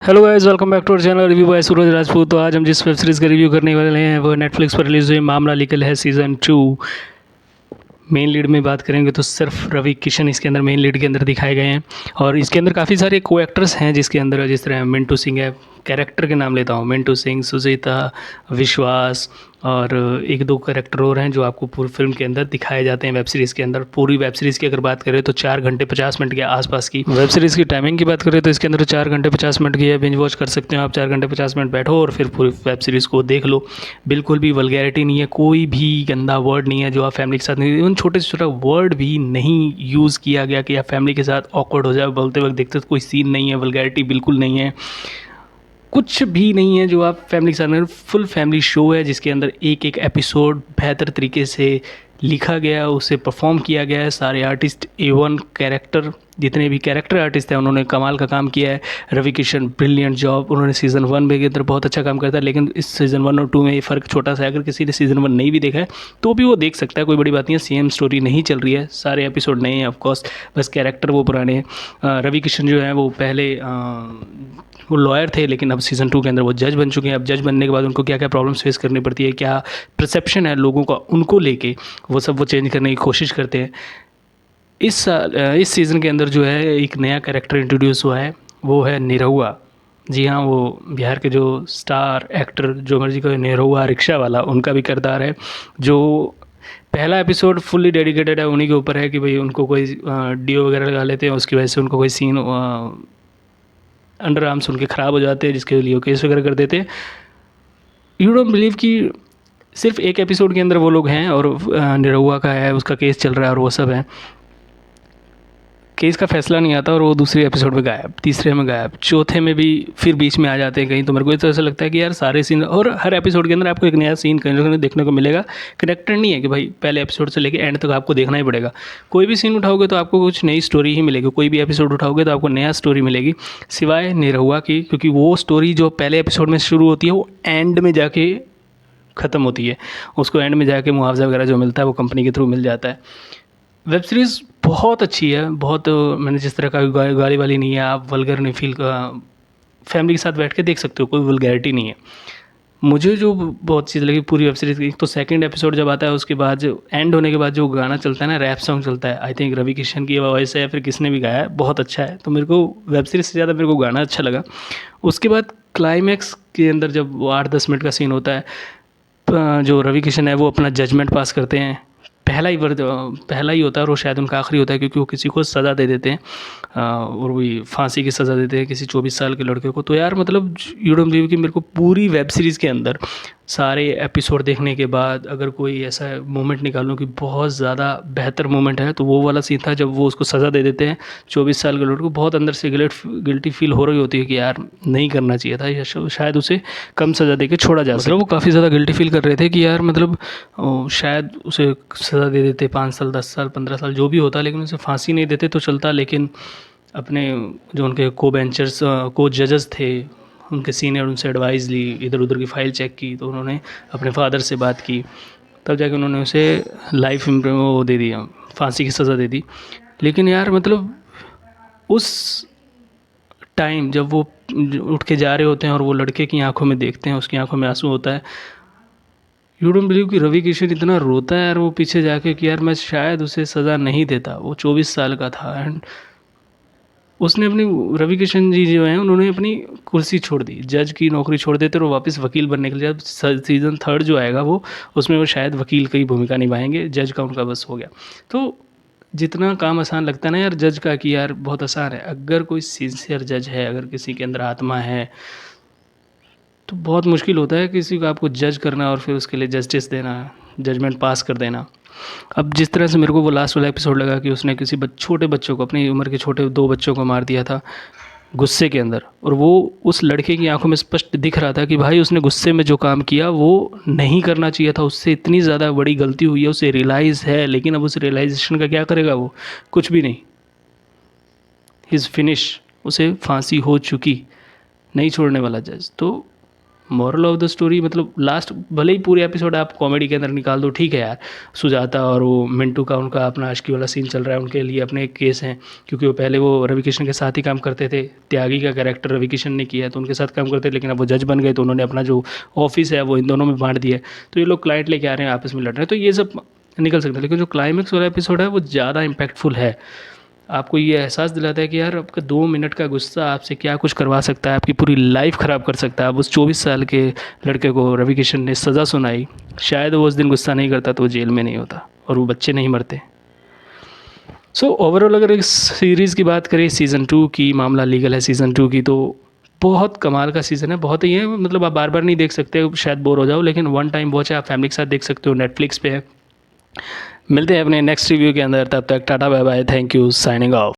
Hello guys, welcome back to our channel review by Suraj Rajput. तो आज हम जिस वेब सीरीज़ का रिव्यू करने वाले हैं वो नेटफ्लिक्स पर रिलीज हुई मामला लीगल है सीज़न 2। मेन लीड में बात करेंगे तो सिर्फ रवि किशन इसके अंदर मेन लीड के अंदर दिखाए गए हैं। और इसके अंदर काफ़ी सारे को एक्टर्स हैं जिसके अंदर जिस तरह मिंटू सिंह है, कैरेक्टर के नाम लेता हूँ, मिंटू सिंह, सुजीता, विश्वास और एक दो कैरेक्टर और हैं जो आपको पूरी फिल्म के अंदर दिखाए जाते हैं वेब सीरीज़ के अंदर। पूरी वेब सीरीज़ की अगर बात करें तो 4 घंटे 50 मिनट के आसपास की वेब सीरीज़ की टाइमिंग की बात करें तो इसके अंदर 4 घंटे 50 मिनट की है। बिंज वॉच कर सकते हो आप, 4 घंटे 50 मिनट बैठो और फिर पूरी वेब सीरीज़ को देख लो। बिल्कुल भी वल्गैरिटी नहीं है, कोई भी गंदा वर्ड नहीं है जो आप फैमिली के साथ नहीं, इवन छोटे से छोटा वर्ड भी नहीं यूज़ किया गया कि आप फैमिली के साथ ऑकवर्ड हो जाए बोलते वक्त। देखते तो कोई सीन नहीं है, वल्गैरिटी बिल्कुल नहीं है, कुछ भी नहीं है जो आप फैमिली के साथ में। फुल फैमिली शो है जिसके अंदर एक एक एपिसोड बेहतर तरीके से लिखा गया, उसे परफॉर्म किया गया है। सारे आर्टिस्ट A1 कैरेक्टर, जितने भी कैरेक्टर आर्टिस्ट हैं उन्होंने कमाल का काम किया है। रवि किशन ब्रिलियंट जॉब, उन्होंने सीज़न 1 में के अंदर बहुत अच्छा काम करता है। लेकिन इस सीज़न 1 और 2 में ये फ़र्क छोटा सा है, अगर किसी ने सीज़न 1 नहीं भी देखा है तो भी वो देख सकता है, कोई बड़ी बात नहीं है। सेम स्टोरी नहीं चल रही है, सारे एपिसोड नए हैं ऑफकोर्स, बस कैरेक्टर वो पुराने हैं। रवि किशन जो है वो पहले वो लॉयर थे लेकिन अब सीज़न 2 के अंदर वो जज बन चुके हैं। अब जज बनने के बाद उनको क्या क्या प्रॉब्लम्स फेस करनी पड़ती है, क्या परसेप्शन है लोगों का उनको लेके, वो सब वो चेंज करने की कोशिश करते हैं। इस सीज़न के अंदर जो है एक नया कैरेक्टर इंट्रोड्यूस हुआ है, वो है निरहुआ। जी हाँ, वो बिहार के जो स्टार एक्टर जो मर्जी को निरहुआ रिक्शा वाला, उनका भी किरदार है। जो पहला एपिसोड फुल्ली डेडिकेटेड है उन्हीं के ऊपर है कि भाई उनको कोई डीओ वगैरह लगा लेते हैं, उसकी वजह से उनको कोई सीन अंडर आर्म्स उनके ख़राब हो जाते हैं जिसके लिए वो केस वगैरह कर देते हैं। यू डोंट बिलीव कि सिर्फ एक एपिसोड के अंदर वो लोग हैं और निरहुआ का है, उसका केस चल रहा है और वो सब है। केस का फैसला नहीं आता और वो दूसरे एपिसोड में गायब, तीसरे में गायब, चौथे में भी फिर बीच में आ जाते हैं कहीं। तो मेरे को तो ऐसा लगता है कि यार सारे सीन और हर एपिसोड के अंदर आपको एक नया सीन कहीं ना कहीं देखने को मिलेगा। कनेक्टेड नहीं है कि भाई पहले एपिसोड से लेकर एंड तक आपको देखना ही पड़ेगा। कोई भी सीन उठाओगे तो आपको कुछ नई स्टोरी ही मिलेगी, कोई भी एपिसोड उठाओगे तो आपको नया स्टोरी मिलेगी, सिवाय निरहुआ की, क्योंकि वो स्टोरी जो पहले एपिसोड में शुरू होती है वो एंड में जाके ख़त्म होती है। उसको एंड में जाके मुआवजा वगैरह जो मिलता है वो कंपनी के थ्रू मिल जाता है। वेब सीरीज़ बहुत अच्छी है, बहुत मैंने जिस तरह का गाली वाली नहीं है, आप वल्गर नहीं फील का, फैमिली के साथ बैठ के देख सकते हो, कोई वल्गैरिटी नहीं है। मुझे जो बहुत चीज़ लगी पूरी वेब सीरीज़ की, तो सेकंड एपिसोड जब आता है उसके बाद जो एंड होने के बाद जो गाना चलता है ना, रैप सॉन्ग चलता है, आई थिंक रवि किशन की वॉइस है या फिर किसने भी गाया है, बहुत अच्छा है। तो मेरे को वेब सीरीज़ से ज़्यादा मेरे को गाना अच्छा लगा। उसके बाद क्लाइमैक्स के अंदर जब वो 8-10 मिनट का सीन होता है, जो रवि किशन है वो अपना जजमेंट पास करते हैं। पहला ही होता है और वो शायद उनका आखिरी होता है, क्योंकि वो किसी को सज़ा दे देते हैं और वही फांसी की सज़ा देते हैं किसी 24 साल के लड़के को। तो यार मतलब यू डोंट बिलीव कि मेरे को पूरी वेब सीरीज़ के अंदर सारे एपिसोड देखने के बाद अगर कोई ऐसा मोमेंट निकालूँ कि बहुत ज़्यादा बेहतर मोमेंट है तो वो वाला सीन था जब वो उसको सज़ा दे देते हैं 24 साल के लड़के को। बहुत अंदर से गिल्टी फील हो रही होती है कि यार नहीं करना चाहिए था, या शायद उसे कम सज़ा दे के छोड़ा जा सकता। मतलब वो काफ़ी ज़्यादा गिल्टी फील कर रहे थे कि यार मतलब शायद उसे सज़ा दे देते 5 साल 10 साल 15 साल जो भी होता, लेकिन उसे फांसी नहीं देते तो चलता। लेकिन अपने जो उनके को बेंचर्स को जजेस थे, उनके सीनियर, उनसे एडवाइस ली, इधर उधर की फ़ाइल चेक की, तो उन्होंने अपने फादर से बात की, तब जाके उन्होंने उसे लाइफ वो दे दिया, फांसी की सज़ा दे दी। लेकिन यार मतलब उस टाइम जब वो उठ के जा रहे होते हैं और वो लड़के की आंखों में देखते हैं, उसकी आंखों में आंसू होता है, यू डोंट बिलीव कि रवि किशन इतना रोता है यार वो पीछे जाके कि यार मैं शायद उसे सज़ा नहीं देता, वो 24 साल का था। एंड उसने अपनी, रवि किशन जी जो हैं उन्होंने अपनी कुर्सी छोड़ दी, जज की नौकरी छोड़ देते और वो वापस वकील बनने के लिए, अब सीज़न 3 जो आएगा वो उसमें वो शायद वकील की भूमिका निभाएंगे, जज का उनका बस हो गया। तो जितना काम आसान लगता है ना यार जज का, कि यार बहुत आसान है, अगर कोई सिंसियर जज है, अगर किसी के अंदर आत्मा है, तो बहुत मुश्किल होता है किसी को आपको जज करना और फिर उसके लिए जस्टिस देना, जजमेंट पास कर देना। अब जिस तरह से मेरे को वो लास्ट वाला एपिसोड लगा कि उसने किसी छोटे बच्चों को, अपनी उम्र के छोटे 2 बच्चों को मार दिया था गुस्से के अंदर, और वो उस लड़के की आंखों में स्पष्ट दिख रहा था कि भाई उसने गुस्से में जो काम किया वो नहीं करना चाहिए था, उससे इतनी ज़्यादा बड़ी गलती हुई है, उसे रियलाइज़ है, लेकिन अब उस रियलाइजेशन का क्या करेगा वो, कुछ भी नहीं। इज़ फिनिश, उसे फांसी हो चुकी, नहीं छोड़ने वाला जज। तो मॉरल ऑफ द स्टोरी मतलब लास्ट भले ही पूरे एपिसोड आप कॉमेडी के अंदर निकाल दो, ठीक है यार, सुजाता और वो मिंटू का उनका अपना आशिकी वाला सीन चल रहा है, उनके लिए अपने एक केस हैं, क्योंकि वो पहले वो रवि किशन के साथ ही काम करते थे, त्यागी का कैरेक्टर रवि किशन ने किया है तो उनके साथ काम करते थे, लेकिन अब वो जज बन गए तो उन्होंने अपना जो ऑफिस है वो इन दोनों में बांट दिया है, तो ये लोग क्लाइंट लेके आ रहे हैं, आपस में लड़ रहे हैं, तो ये सब निकल सकता है। लेकिन जो क्लाइमेक्स वाला एपिसोड है वो ज़्यादा इम्पैक्टफुल है, आपको ये एहसास दिलाता है कि यार आपका 2 मिनट का गुस्सा आपसे क्या कुछ करवा सकता है, आपकी पूरी लाइफ ख़राब कर सकता है। अब उस 24 साल के लड़के को रवि किशन ने सज़ा सुनाई, शायद वो उस दिन गुस्सा नहीं करता तो वो जेल में नहीं होता और वो बच्चे नहीं मरते। सो ओवरऑल अगर इस सीरीज़ की बात करें, सीज़न 2 की, मामला लीगल है सीज़न 2 की, तो बहुत कमाल का सीज़न है, बहुत ही है, मतलब आप बार बार नहीं देख सकते, शायद बोर हो जाओ, लेकिन वन टाइम वॉच है, आप फैमिली के साथ देख सकते हो, नेटफ्लिक्स पे है। मिलते हैं अपने नेक्स्ट रिव्यू के अंदर, तब तक tata bye bye, thank you, signing of.